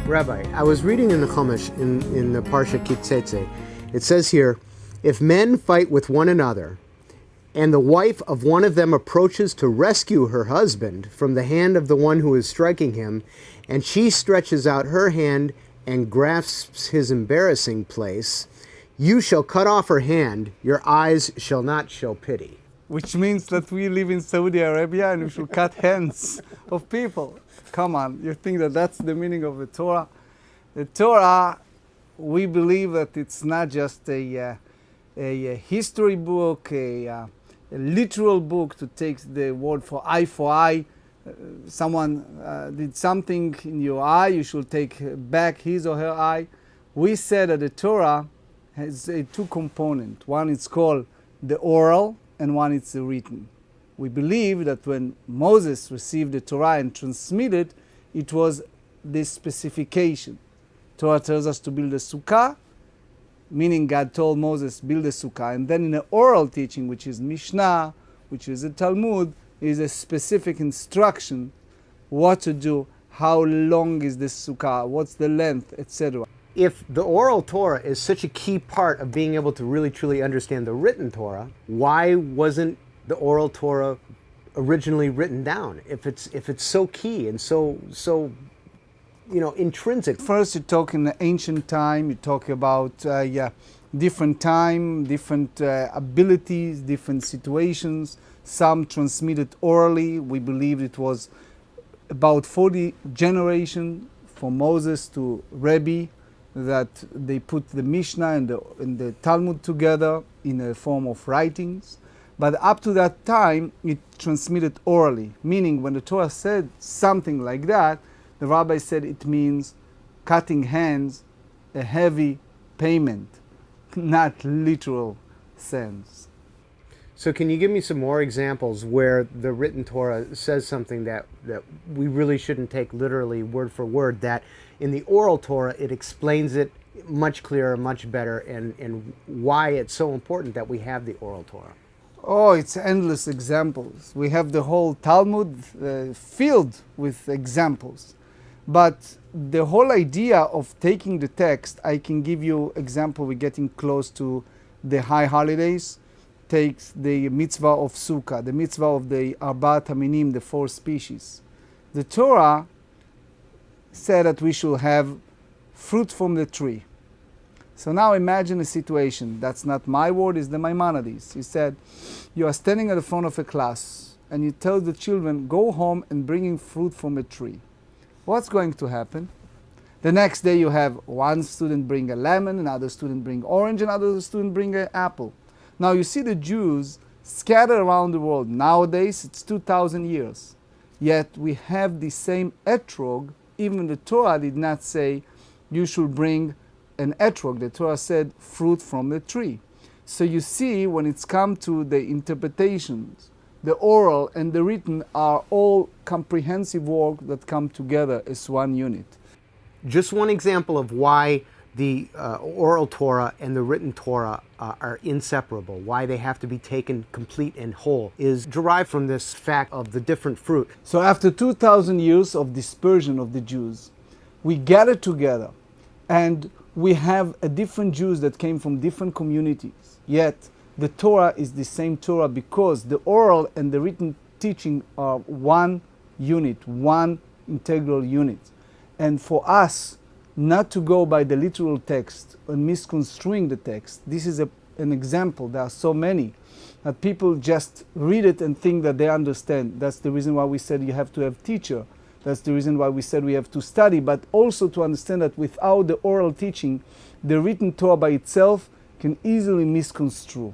Rabbi, I was reading in the Chumash, in the Parsha Tetze. It says here, if men fight with one another, and the wife of one of them approaches to rescue her husband from the hand of the one who is striking him, and she stretches out her hand and grasps his embarrassing place, you shall cut off her hand, your eyes shall not show pity. Which means that we live in Saudi Arabia and we should cut hands of people. Come on, you think that that's the meaning of the Torah? The Torah, we believe that it's not just a history book, a literal book to take the word for eye. Someone did something in your eye, you should take back his or her eye. We said that the Torah has two components. One is called the oral, and one is the written. We believe that when Moses received the Torah and transmitted, it was this specification. Torah tells us to build a sukkah, meaning God told Moses, build a sukkah. And then in the oral teaching, which is Mishnah, which is the Talmud, is a specific instruction what to do, how long is the sukkah, what's the length, etc. If the oral Torah is such a key part of being able to really truly understand the written Torah, why wasn't the oral Torah originally written down? If it's so key and so intrinsic. First, you talk in the ancient time. You talk about different time, different abilities, different situations. Some transmitted orally. We believe it was about 40 generations from Moses to Rebbe, that they put the Mishnah and the Talmud together in a form of writings. But up to that time, it transmitted orally, meaning when the Torah said something like that, the rabbi said it means cutting hands, a heavy payment, not literal sense. So can you give me some more examples where the written Torah says something that we really shouldn't take literally word for word, that in the oral Torah it explains it much clearer, much better, and why it's so important that we have the oral Torah? Oh, it's endless examples. We have the whole Talmud filled with examples. But the whole idea of taking the text, I can give you example. We're getting close to the high holidays. Takes the mitzvah of Sukkah, the mitzvah of the Arbat Haminim, the four species. The Torah said that we should have fruit from the tree. So now imagine a situation, that's not my word, it's the Maimonides. He said, you are standing at the front of a class and you tell the children, go home and bring in fruit from a tree. What's going to happen? The next day you have one student bring a lemon, another student bring orange, another student bring an apple. Now you see the Jews scattered around the world. Nowadays it's 2,000 years. Yet we have the same etrog. Even the Torah did not say you should bring an etrog. The Torah said fruit from the tree. So you see, when it's come to the interpretations, the oral and the written are all comprehensive work that come together as one unit. Just one example of why the oral Torah and the written Torah are inseparable, why they have to be taken complete and whole, is derived from this fact of the different fruit. So after 2,000 years of dispersion of the Jews, we gathered together and we have a different Jews that came from different communities. Yet the Torah is the same Torah because the oral and the written teaching are one unit, one integral unit. And for us, not to go by the literal text and misconstruing the text. This is an example. There are so many that people just read it and think that they understand. That's the reason why we said you have to have teacher. That's the reason why we said we have to study, but also to understand that without the oral teaching, the written Torah by itself can easily misconstrue.